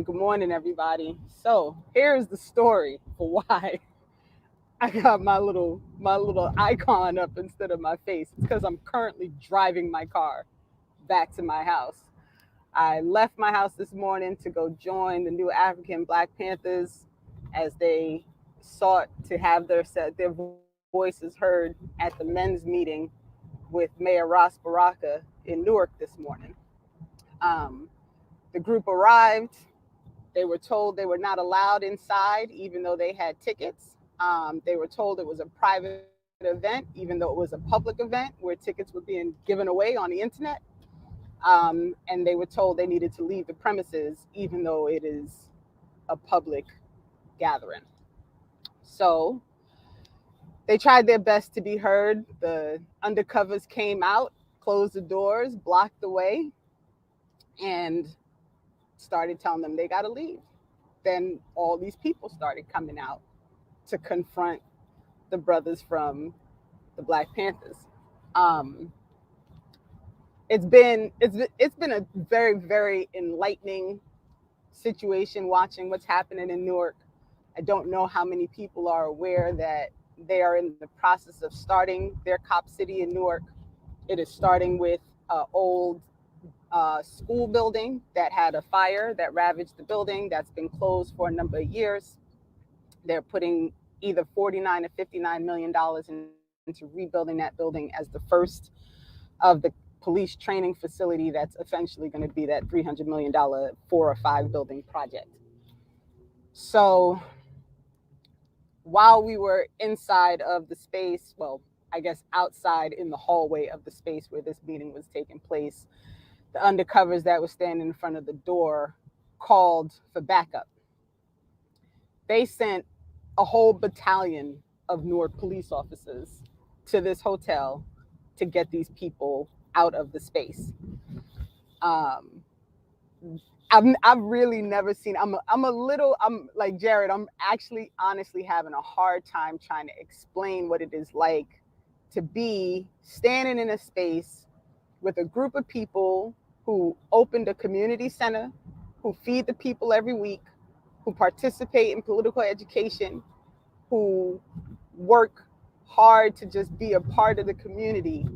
Good morning, everybody. So here's the story for why I got my little icon up instead of my face. It's because I'm currently driving my car back to my house. I left my house this morning to go join the new African Black Panthers as they sought to have their voices heard at the men's meeting with Mayor Ross Baraka in Newark this morning. Um, the group arrived. They were told they were not allowed inside, even though they had tickets. They were told it was a private event, even though it was a public event where tickets were being given away on the internet. And they were told they needed to leave the premises, even though it is a public gathering. So they tried their best to be heard. The undercovers came out, closed the doors, blocked the way, and started telling them they got to leave. Then all these people started coming out to confront the brothers from the Black Panthers. Um, it's been a very enlightening situation watching what's happening in Newark. I don't know how many people are aware that they are in the process of starting their cop city in Newark. It is starting with an old school building that had a fire that ravaged the building that's been closed for a number of years. They're putting either 49 or $59 million into rebuilding that building as the first of the police training facility that's essentially going to be that $300 million 4 or 5 building project. So while we were inside of the space, well, I guess outside in the hallway of the space where this meeting was taking place, the undercovers that were standing in front of the door called for backup. They sent a whole battalion of Newark police officers to this hotel to get these people out of the space. Um, I've really never seen. I'm like Jared. I'm actually honestly having a hard time trying to explain what it is like to be standing in a space with a group of people who opened a community center, who feed the people every week, who participate in political education, who work hard to just be a part of the community,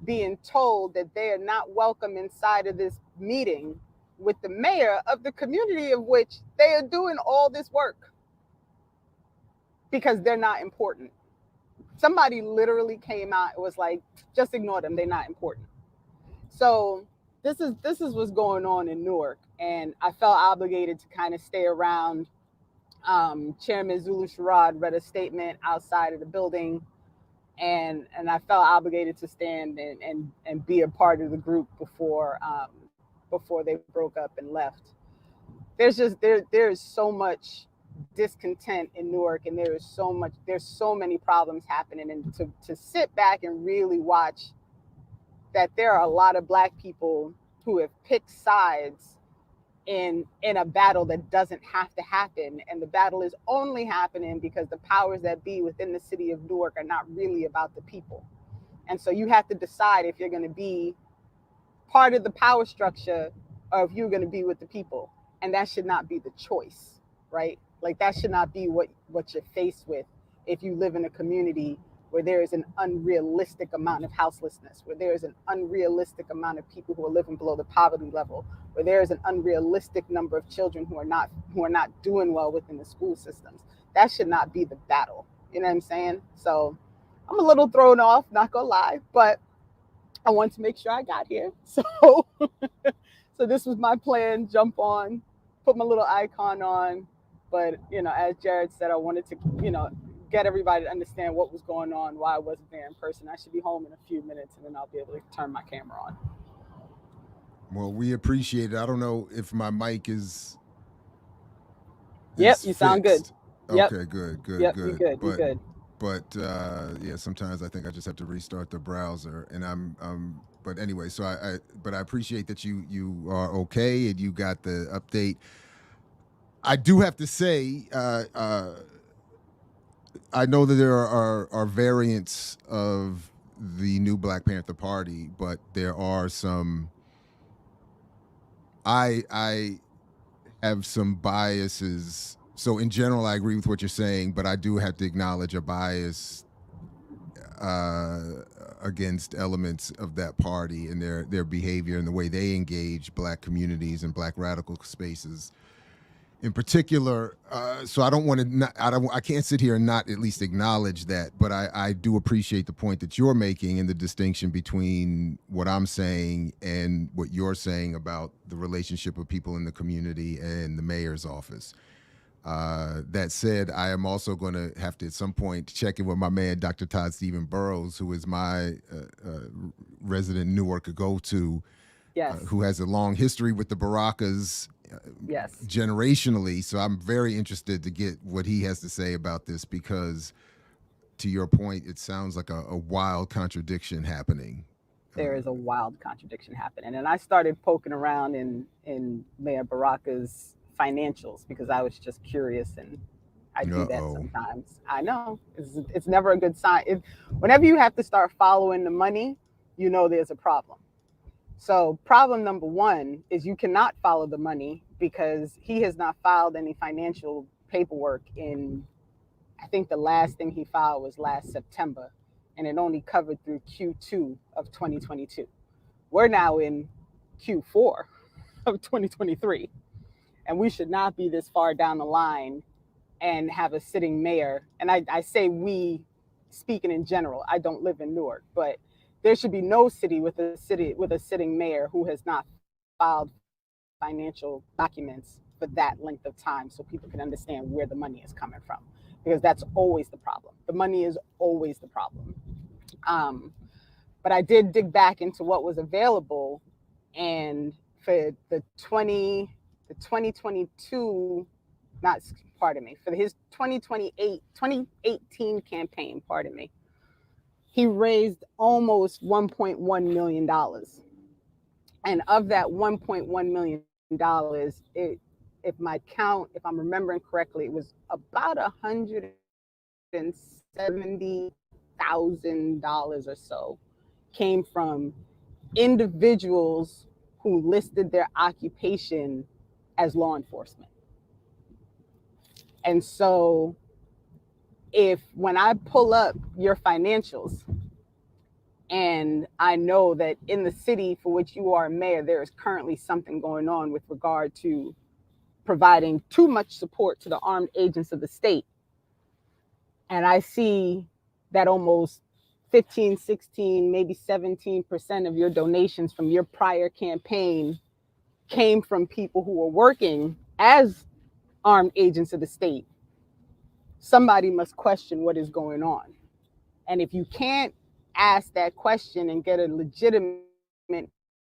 being told that they are not welcome inside of this meeting with the mayor of the community of which they are doing all this work because they're not important. Somebody literally came out and was like, just ignore them, they're not important. So this is what's going on in Newark, and I felt obligated to kind of stay around. Chairman Zulu Sherrod read a statement outside of the building, and I felt obligated to stand and be a part of the group before they broke up and left. There is so much discontent in Newark, and there's so many problems happening, and to sit back and really watch that there are a lot of Black people who have picked sides in a battle that doesn't have to happen, and the battle is only happening because the powers that be within the city of Newark are not really about the people. And so you have to decide if you're going to be part of the power structure or if you're going to be with the people, and that should not be the choice, right? Like that should not be what you're faced with if you live in a community where there is an unrealistic amount of houselessness, where there is an unrealistic amount of people who are living below the poverty level, where there is an unrealistic number of children who are not doing well within the school systems. That should not be the battle. You know what I'm saying? So I'm a little thrown off, not gonna lie, but I wanted to make sure I got here. So so this was my plan, jump on, put my little icon on. But as Jared said, I wanted to, get everybody to understand what was going on, why I wasn't there in person. I should be home in a few minutes and then I'll be able to turn my camera on. Well, we appreciate it. I don't know if my mic Yep, is you sound good. fixed. Yep, Okay, good, good, yep, you good. good, you But good. yeah, sometimes I think I just have to restart the browser, and but anyway, so but I appreciate that you are okay and you got the update. I do have to say, I know that there are variants of the new Black Panther Party, but there are some. I have some biases. So in general, I agree with what you're saying, but I do have to acknowledge a bias uh, against elements of that party and their behavior and the way they engage black communities and black radical spaces in particular. So I don't want to. I can't sit here and not at least acknowledge that. But I do appreciate the point that you're making and the distinction between what I'm saying and what you're saying about the relationship of people in the community and the mayor's office. That said, I am also going to have to at some point check in with my man, Dr. Todd Stephen Burrows, who is my resident Newark go-to, Yes. who has a long history with the Barakas Yes. generationally. So I'm very interested to get what he has to say about this because, to your point, it sounds like a wild contradiction happening. There is a wild contradiction happening. And I started poking around in Mayor Baraka's financials because I was just curious, and I do that Uh-oh. sometimes. I know it's never a good sign. Whenever you have to start following the money, you know there's a problem. So problem number one is you cannot follow the money because he has not filed any financial paperwork in, I think the last thing he filed was last September, and it only covered through Q2 of 2022. We're now in Q4 of 2023, and we should not be this far down the line and have a sitting mayor. And I say we, speaking in general, I don't live in Newark, but there should be no city with a sitting mayor who has not filed financial documents for that length of time so people can understand where the money is coming from, because that's always the problem. The money is always the problem. But I did dig back into what was available, and for the 2022, not, pardon me, for his 2018 campaign, pardon me, he raised almost $1.1 million. And of that $1.1 million, if I'm remembering correctly, it was about $170,000 or so came from individuals who listed their occupation as law enforcement. And so when I pull up your financials and I know that in the city for which you are mayor, there is currently something going on with regard to providing too much support to the armed agents of the state, and I see that almost 15, 16, maybe 17% of your donations from your prior campaign came from people who were working as armed agents of the state, somebody must question what is going on. And if you can't ask that question and get a legitimate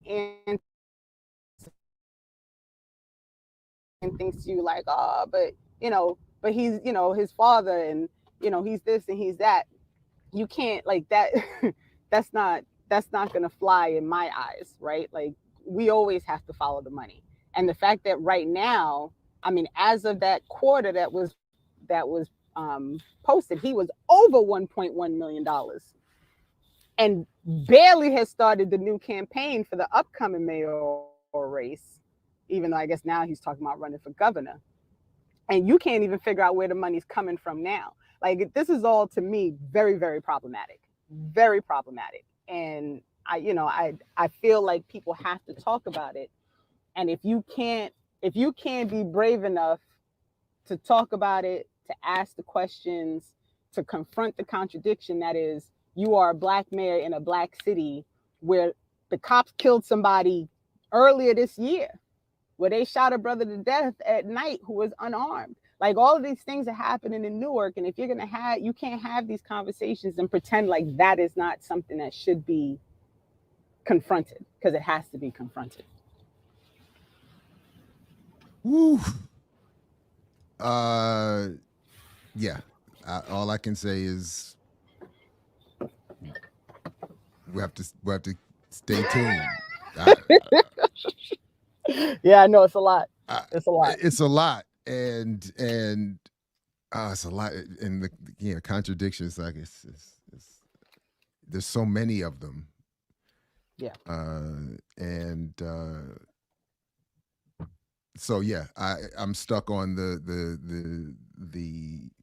answer, and thinks to you like, oh, but he's, his father, and he's this and he's that. You can't like that. that's not gonna fly in my eyes, right? Like, we always have to follow the money. And the fact that right now, I mean, as of that quarter that was posted, he was over $1.1 million and barely has started the new campaign for the upcoming mayoral race, even though I guess now he's talking about running for governor. And you can't even figure out where the money's coming from now. Like, this is all, to me, very, very problematic. Very problematic. And I feel like people have to talk about it. And if you can't be brave enough to talk about it, to ask the questions, to confront the contradiction that is, you are a black mayor in a black city where the cops killed somebody earlier this year, where they shot a brother to death at night who was unarmed. Like, all of these things are happening in Newark. And if you can't have these conversations and pretend like that is not something that should be confronted, because it has to be confronted. Woo. Yeah. All I can say is we have to stay tuned. Yeah, I know it's a lot. It's a lot. It's a lot, and it's a lot, and the contradictions. Like it's there's so many of them. Yeah. And So yeah, I'm stuck on the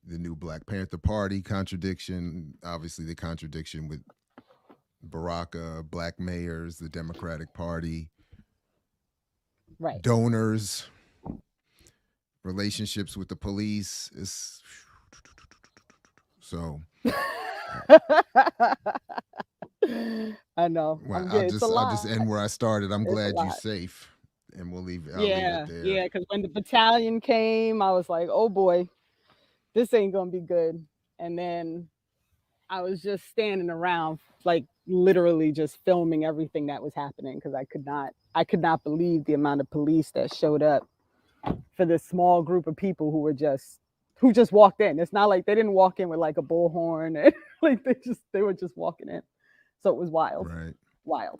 new Black Panther Party contradiction. Obviously, the contradiction with Baraka, black mayors, the Democratic Party, Right. donors, relationships with the police. Is so. I know. Well, I'm good. It's a I'll lot. just end where I started. I'm It's a glad you lot. safe, and I'll leave it Yeah, there. yeah. Because when the battalion came, I was like, "Oh boy, this ain't gonna be good." And then I was just standing around, like literally just filming everything that was happening because I could not believe the amount of police that showed up for this small group of people who just walked in. It's not like they didn't walk in with like a bullhorn and like they were just walking in. So it was wild, Right. wild.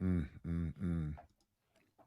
Mm, mm, mm.